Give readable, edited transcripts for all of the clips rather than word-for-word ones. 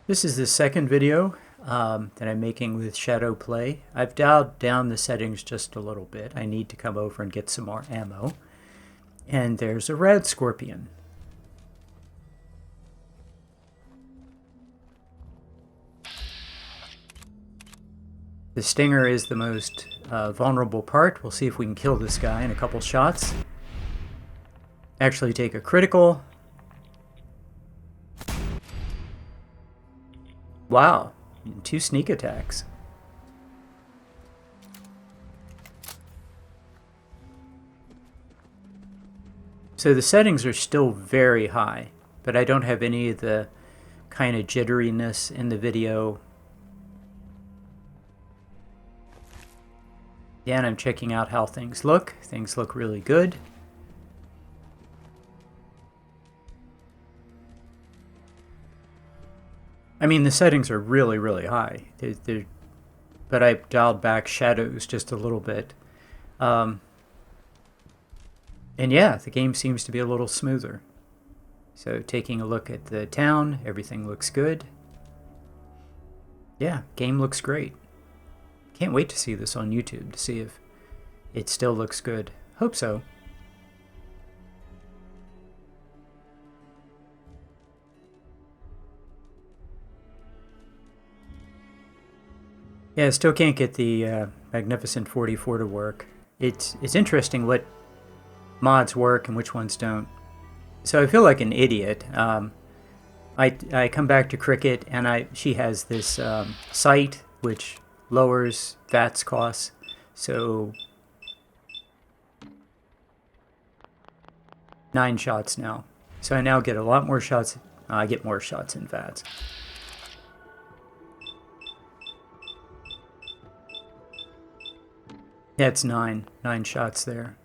This is the second video that I'm making with Shadowplay. I've dialed down the settings just a little bit. I need to come over and get some more ammo. And there's a red scorpion. The stinger is the most vulnerable part. We'll see if we can kill this guy in a couple shots. Actually take a critical. Wow, 2 sneak attacks. So the settings are still very high, but I don't have any of the kind of jitteriness in the video. Yeah, and I'm checking out how things look. Things look really good. I mean, the settings are really, really high. But I've dialed back shadows just a little bit. And yeah, the game seems to be a little smoother. So taking a look at the town, everything looks good. Yeah, game looks great. Can't wait to see this on YouTube to see if it still looks good. Hope so. Yeah, I still can't get the Magnificent 44 to work. It's interesting what mods work and which ones don't. So I feel like an idiot. I come back to Cricket and she has this site which lowers VATS costs. So 9 shots now. So I now get a lot more shots. I get more shots in VATS. That's 9 shots there.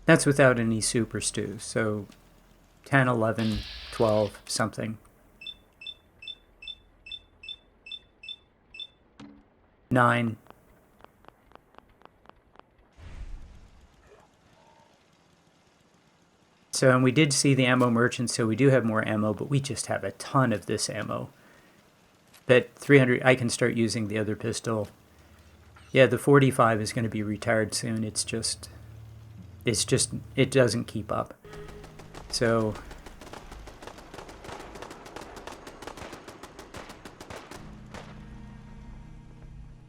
That's without any super stews, so 10, 11, 12, something. 9. So, and we did see the ammo merchant, so we do have more ammo, but we just have a ton of this ammo. But 300, I can start using the other pistol. Yeah, the 45 is going to be retired soon. It doesn't keep up. So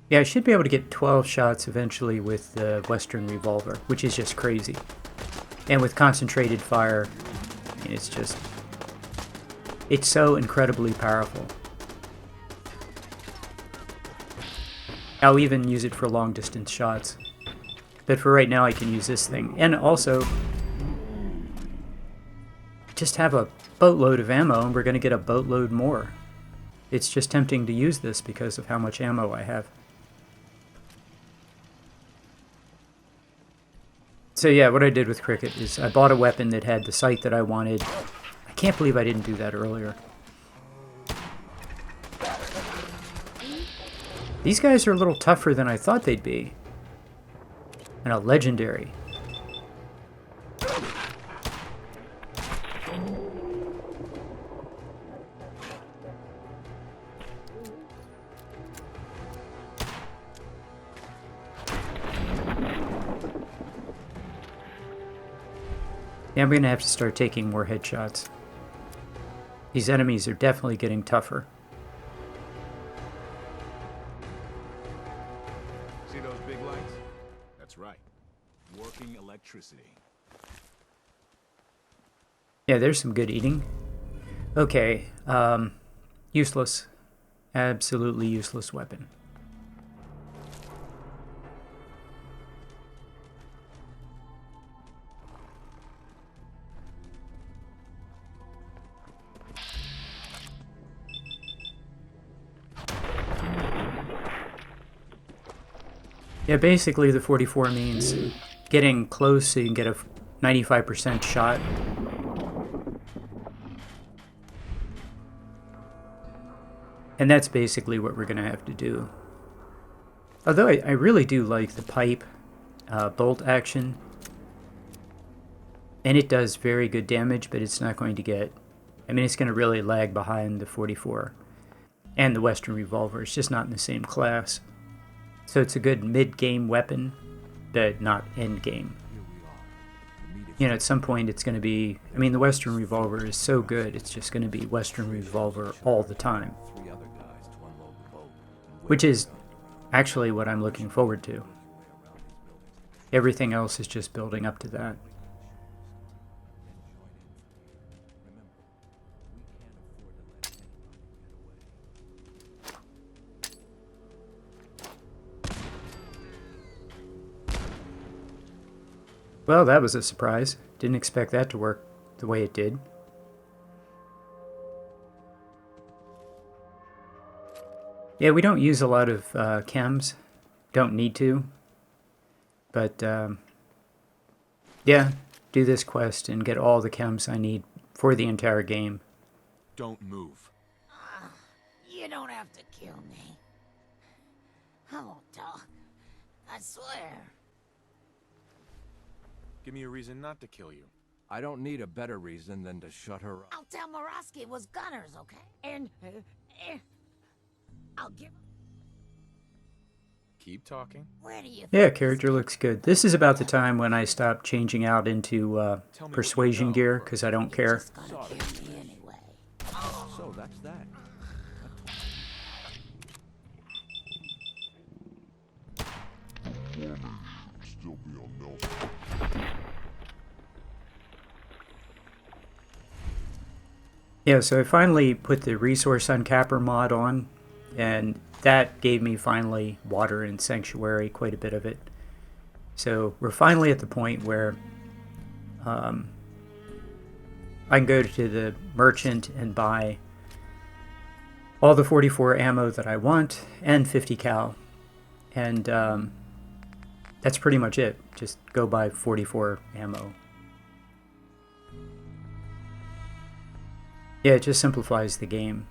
yeah, I should be able to get 12 shots eventually with the Western revolver, which is just crazy. And with concentrated fire, it's so incredibly powerful. I'll even use it for long distance shots. But for right now I can use this thing. And also, just have a boatload of ammo and we're going to get a boatload more. It's just tempting to use this because of how much ammo I have. So yeah, what I did with Cricket is I bought a weapon that had the sight that I wanted. I can't believe I didn't do that earlier. These guys are a little tougher than I thought they'd be. And a legendary. Yeah, I'm going to have to start taking more headshots. These enemies are definitely getting tougher. See those big lights? That's right. Working electricity. Yeah, there's some good eating. Okay, useless. Absolutely useless weapon. Yeah, basically the 44 means getting close so you can get a 95% shot. And that's basically what we're going to have to do. Although I really do like the pipe bolt action. And it does very good damage, but it's not going to get I mean, it's going to really lag behind the 44 and the Western revolver. It's just not in the same class. So it's a good mid-game weapon, but not end-game. You know, at some point it's going to be... I mean, the Western revolver is so good, it's just going to be Western revolver all the time. Which is actually what I'm looking forward to. Everything else is just building up to that. Well, that was a surprise. Didn't expect that to work the way it did. Yeah, we don't use a lot of chems. Don't need to. But, yeah, do this quest and get all the chems I need for the entire game. Don't move. You don't have to kill me. I won't talk. I swear. Give me a reason not to kill you. I don't need a better reason than to shut her up. I'll tell Morosky it was gunners, okay? And I'll give him... Keep talking. Where do you Yeah, think character looks good. This is about the time when I stopped changing out into Tell me persuasion what you know gear, first. because I don't care. he's gonna kill me anyway? So that's that. Yeah, so I finally put the resource uncapper mod on, and that gave me finally water and sanctuary, quite a bit of it. So we're finally at the point where I can go to the merchant and buy all the 44 ammo that I want and 50 cal. And that's pretty much it. Just go buy 44 ammo. Yeah, it just simplifies the game.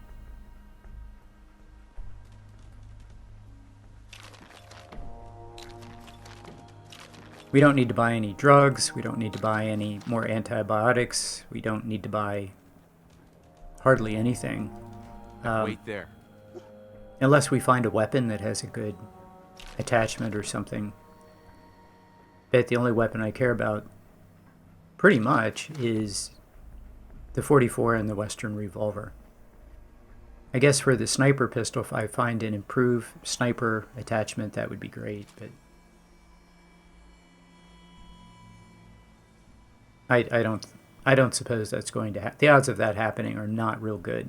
We don't need to buy any drugs. We don't need to buy any more antibiotics. We don't need to buy hardly anything. Wait there. Unless we find a weapon that has a good attachment or something. But the only weapon I care about pretty much is the 44 and the Western revolver. I guess for the sniper pistol, if I find an improved sniper attachment, that would be great, but I don't suppose that's going to happen. The odds of that happening are not real good.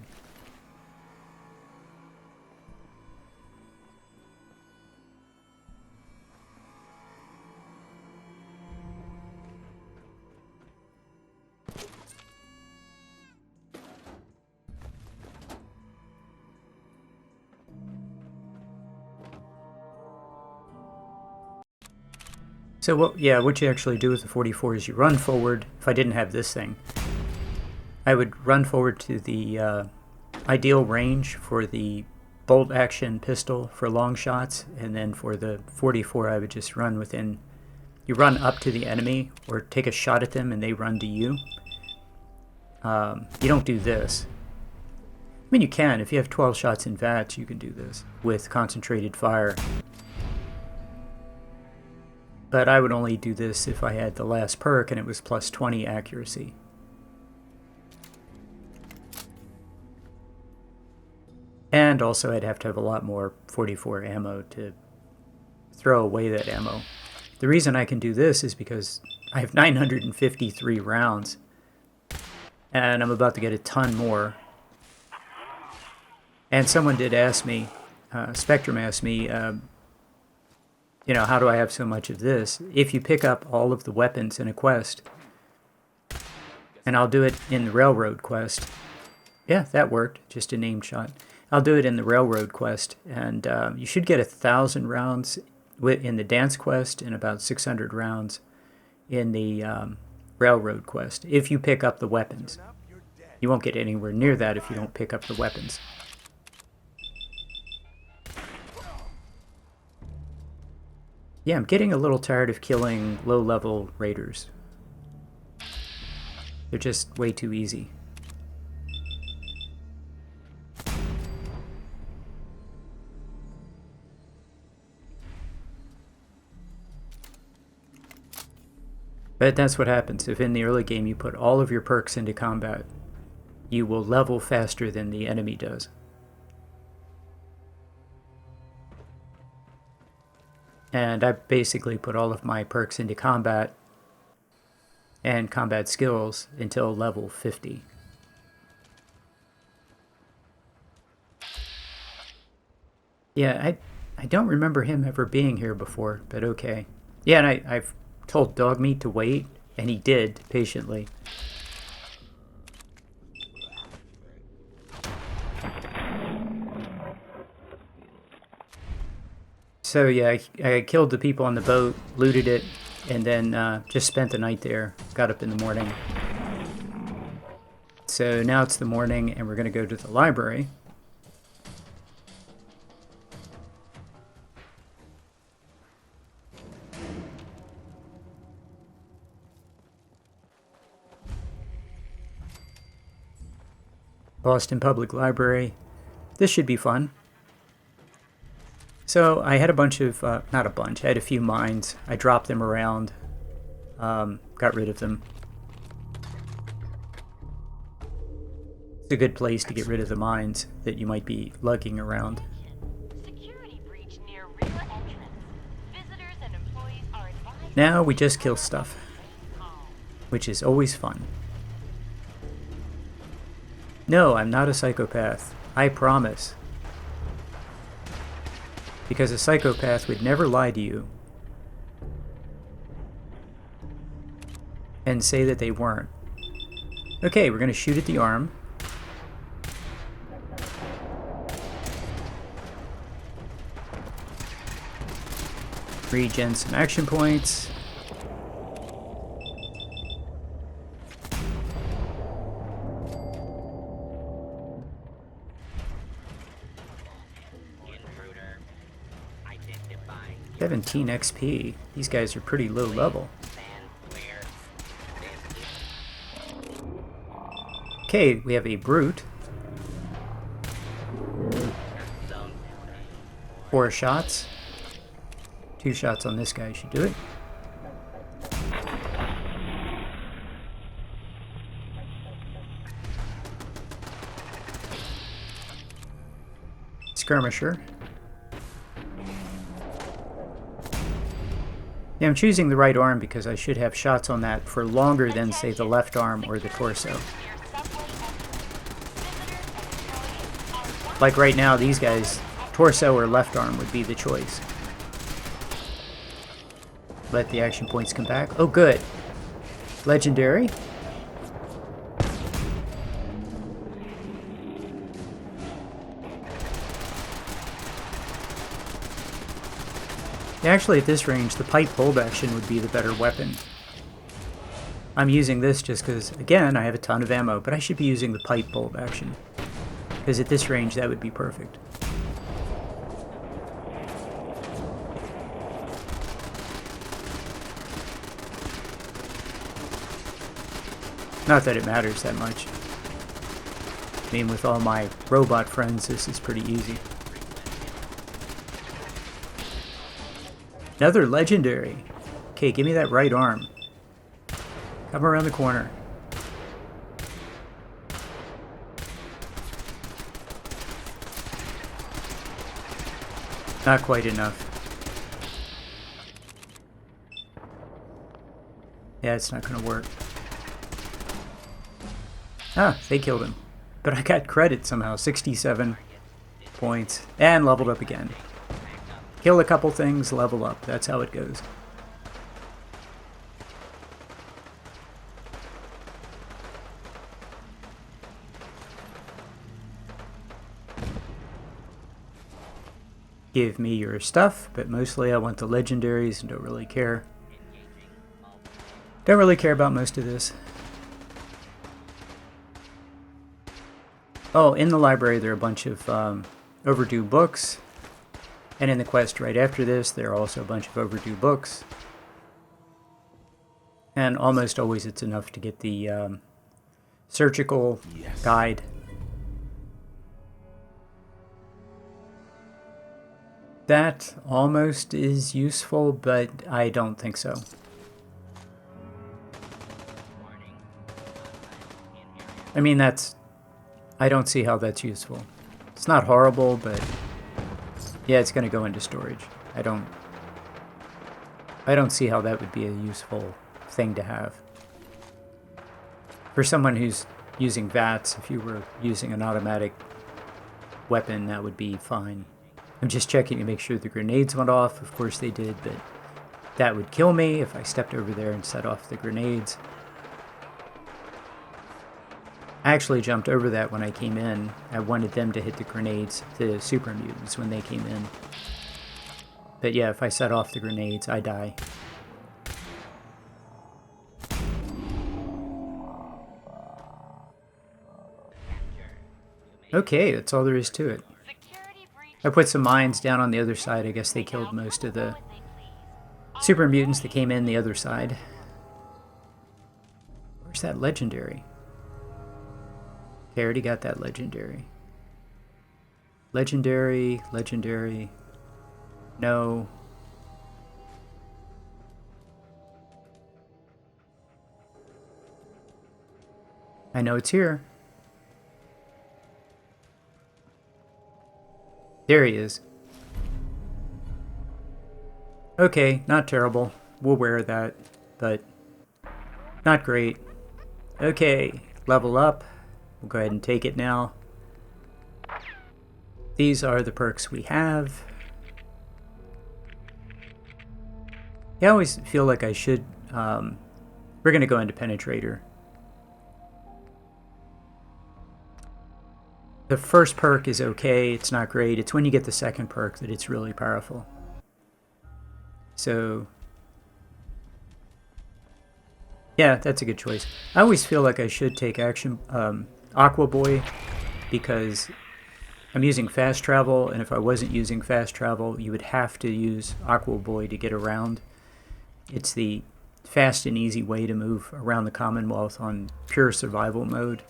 So what you actually do with the 44 is you run forward. If I didn't have this thing, I would run forward to the ideal range for the bolt action pistol for long shots, and then for the 44 I would just run within. You run up to the enemy or take a shot at them and they run to you. You don't do this. I mean, you can. If you have 12 shots in VATS, you can do this with concentrated fire. But I would only do this if I had the last perk and it was plus 20 accuracy. And also I'd have to have a lot more 44 ammo to throw away that ammo. The reason I can do this is because I have 953 rounds. And I'm about to get a ton more. And someone did ask me, Spectrum asked me, you know, how do I have so much of this? If you pick up all of the weapons in a quest, and I'll do it in the railroad quest. Yeah, that worked. Just a named shot. I'll do it in the railroad quest, and you should get 1,000 rounds in the dance quest and about 600 rounds in the railroad quest if you pick up the weapons. You won't get anywhere near that if you don't pick up the weapons. Yeah, I'm getting a little tired of killing low-level raiders. They're just way too easy. But that's what happens. If in the early game you put all of your perks into combat, you will level faster than the enemy does. And I basically put all of my perks into combat and combat skills until level 50. Yeah, I don't remember him ever being here before, but okay. Yeah, and I've told Dogmeat to wait, and he did, patiently. So yeah, I killed the people on the boat, looted it, and then just spent the night there. Got up in the morning. So now it's the morning, and we're going to go to the library. Boston Public Library. This should be fun. So I had a bunch of, not a bunch, I had a few mines. I dropped them around, got rid of them. It's a good place to get rid of the mines that you might be lugging around. Security breach near rear entrance. Visitors and employees are advised. Now we just kill stuff, which is always fun. No, I'm not a psychopath. I promise. Because a psychopath would never lie to you and say that they weren't. Okay, we're going to shoot at the arm. Regen some action points. Intruder. Identifying. 17 XP. These guys are pretty low level. Stand clear. Okay, we have a brute. Zone. 4 shots. 2 shots on this guy should do it. Skirmisher. Yeah, I'm choosing the right arm because I should have shots on that for longer than, say, the left arm or the torso. Like right now, these guys, torso or left arm would be the choice. Let the action points come back. Oh, good. Legendary. Actually, at this range, the pipe bolt action would be the better weapon. I'm using this just because, again, I have a ton of ammo, but I should be using the pipe bolt action. Because at this range, that would be perfect. Not that it matters that much. I mean, with all my robot friends, this is pretty easy. Another legendary. Okay, give me that right arm. Come around the corner. Not quite enough. Yeah, it's not gonna work. Ah, they killed him. But I got credit somehow. 67 points. And leveled up again. Kill a couple things, level up. That's how it goes. Give me your stuff, but mostly I want the legendaries and don't really care. Don't really care about most of this. Oh, in the library there are a bunch of overdue books. And in the quest right after this, there are also a bunch of overdue books. And almost always it's enough to get the surgical guide. That almost is useful, but I don't think so. I mean, I don't see how that's useful. It's not horrible, but yeah, it's going to go into storage. I don't see how that would be a useful thing to have. For someone who's using VATS, if you were using an automatic weapon, that would be fine. I'm just checking to make sure the grenades went off. Of course they did, but that would kill me if I stepped over there and set off the grenades. I actually jumped over that when I came in. I wanted them to hit the grenades, the super mutants, when they came in. But yeah, if I set off the grenades, I die. Okay, that's all there is to it. Security breach. I put some mines down on the other side. I guess they killed most of the super mutants that came in the other side. Where's that legendary? Okay, I already got that legendary. Legendary, legendary. No. I know it's here. There he is. Okay, not terrible. We'll wear that, but not great. Okay, level up. We'll go ahead and take it now. These are the perks we have. I always feel like I should... we're going to go into Penetrator. The first perk is okay, it's not great. It's when you get the second perk that it's really powerful. So... yeah, that's a good choice. I always feel like I should take action Aqua Boy because I'm using fast travel, and if I wasn't using fast travel, you would have to use Aqua Boy to get around. It's the fast and easy way to move around the Commonwealth on pure survival mode.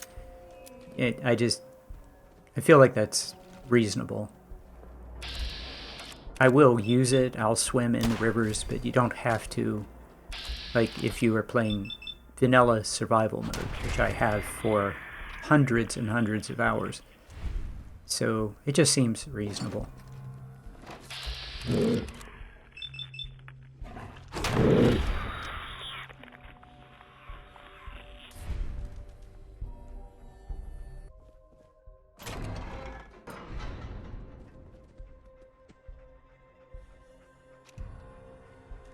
I feel like that's reasonable. I will use it, I'll swim in the rivers, but you don't have to, like if you were playing vanilla survival mode, which I have for hundreds and hundreds of hours. So it just seems reasonable.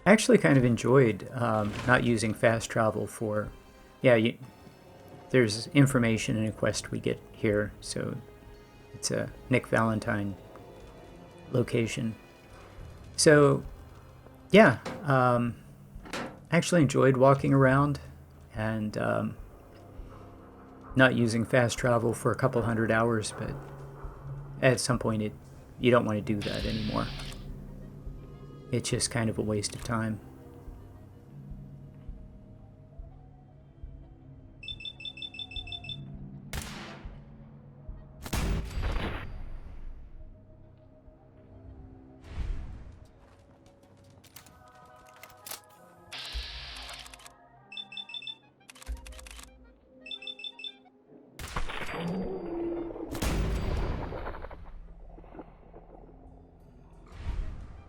I actually kind of enjoyed not using fast travel for... yeah, there's information in a quest we get here, so it's a Nick Valentine location. So, yeah, I actually enjoyed walking around and not using fast travel for a couple hundred hours, but at some point you don't want to do that anymore. It's just kind of a waste of time.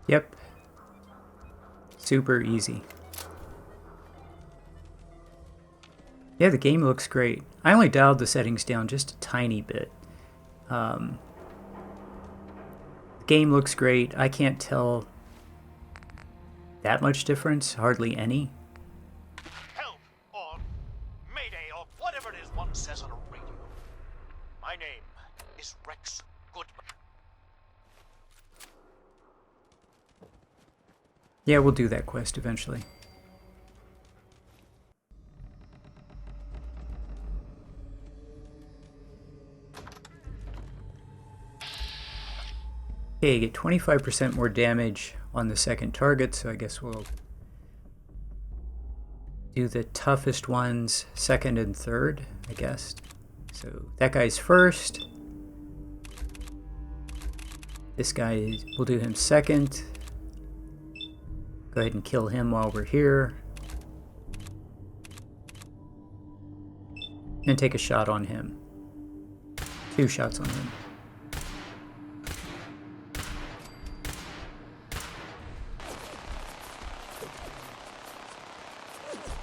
Yep. Super easy. Yeah, the game looks great. I only dialed the settings down just a tiny bit. The game looks great. I can't tell that much difference, hardly any. Help or Mayday or whatever it is one says on a radio. My name is Rex Goodman. Yeah, we'll do that quest eventually. Okay, you get 25% more damage on the second target, so I guess we'll do the toughest ones second and third, I guess. So that guy's first. This guy, we'll do him second. Go ahead and kill him while we're here. And take a shot on him. 2 shots on him.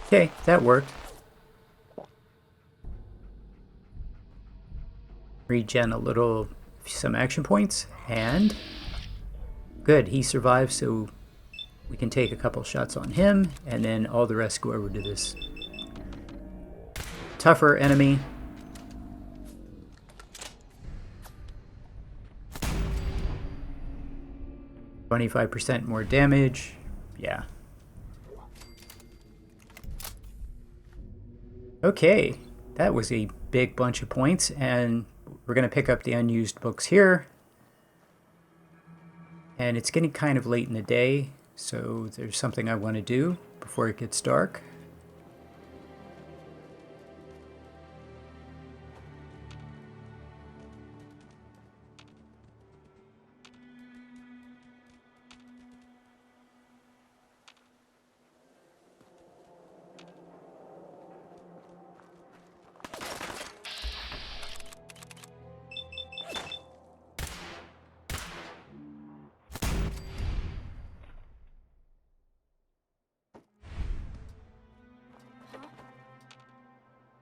Okay, that worked. Regen a little, some action points, and good, he survived, so we can take a couple shots on him, and then all the rest go over to this tougher enemy. %25 more damage. Yeah. Okay, that was a big bunch of points, and we're going to pick up the unused books here. And it's getting kind of late in the day, so there's something I want to do before it gets dark.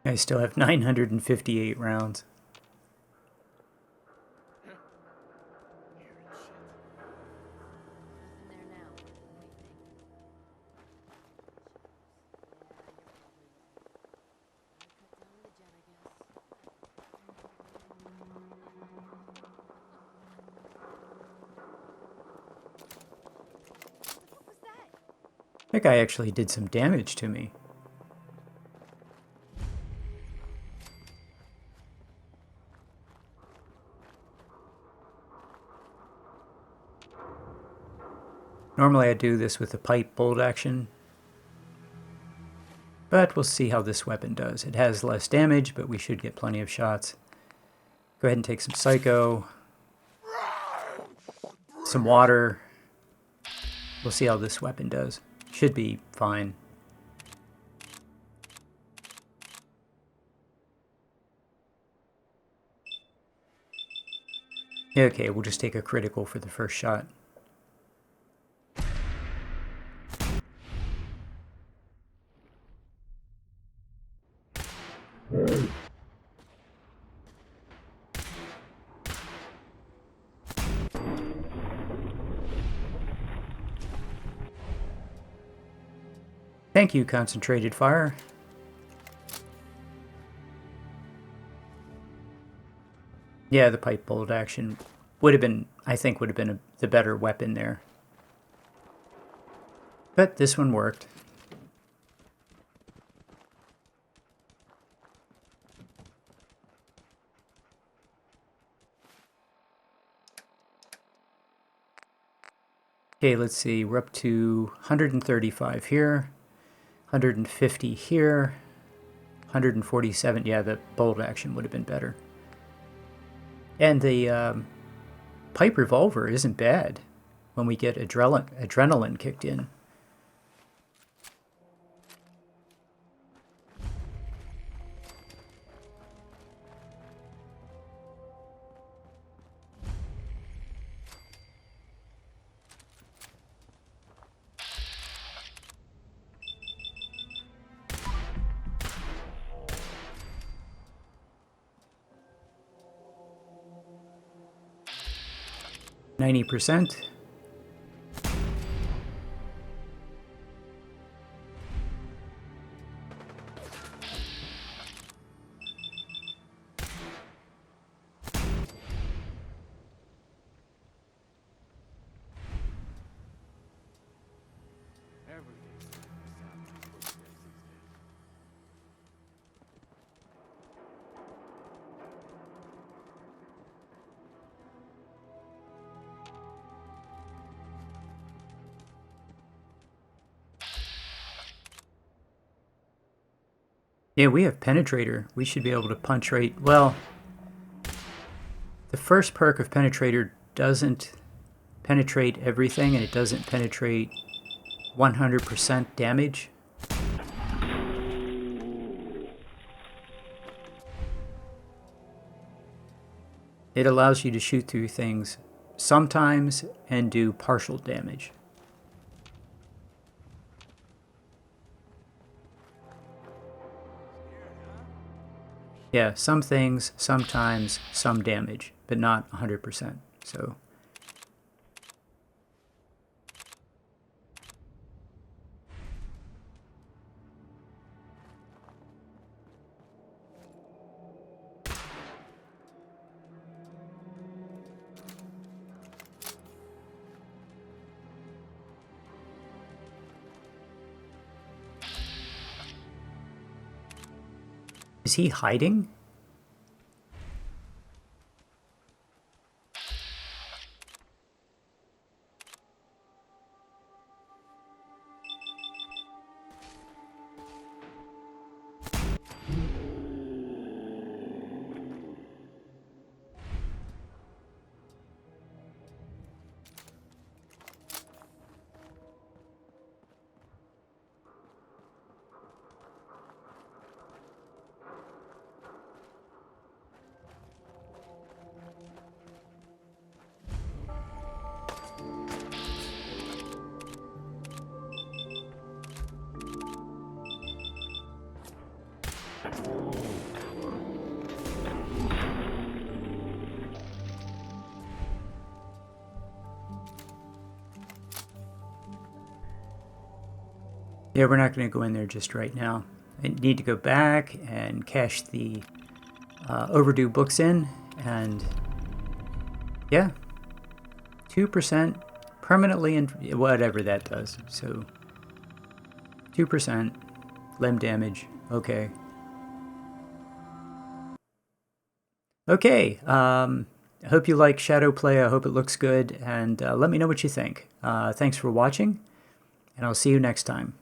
I still have 958 rounds. That guy actually did some damage to me. Normally I do this with the pipe bolt action, but we'll see how this weapon does. It has less damage, but we should get plenty of shots. Go ahead and take some psycho, some water. We'll see how this weapon does. Should be fine. Okay, we'll just take a critical for the first shot. Thank you, concentrated fire. Yeah, the pipe bolt action would have been, I think, would have been the better weapon there. But this one worked. Okay, let's see. We're up to 135 here. 150 here, 147. Yeah, the bolt action would have been better. And the pipe revolver isn't bad when we get adrenaline kicked in. %. Yeah, we have Penetrator. We should be able to punch right... Well, the first perk of Penetrator doesn't penetrate everything, and it doesn't penetrate 100% damage. It allows you to shoot through things sometimes and do partial damage. Yeah, some things, sometimes, some damage, but not 100%. So is he hiding? Yeah, we're not going to go in there just right now. I need to go back and cash the overdue books in, and yeah, 2% permanently, and whatever that does. So 2% limb damage. Okay. Okay. I hope you like Shadowplay. I hope it looks good, and let me know what you think. Thanks for watching, and I'll see you next time.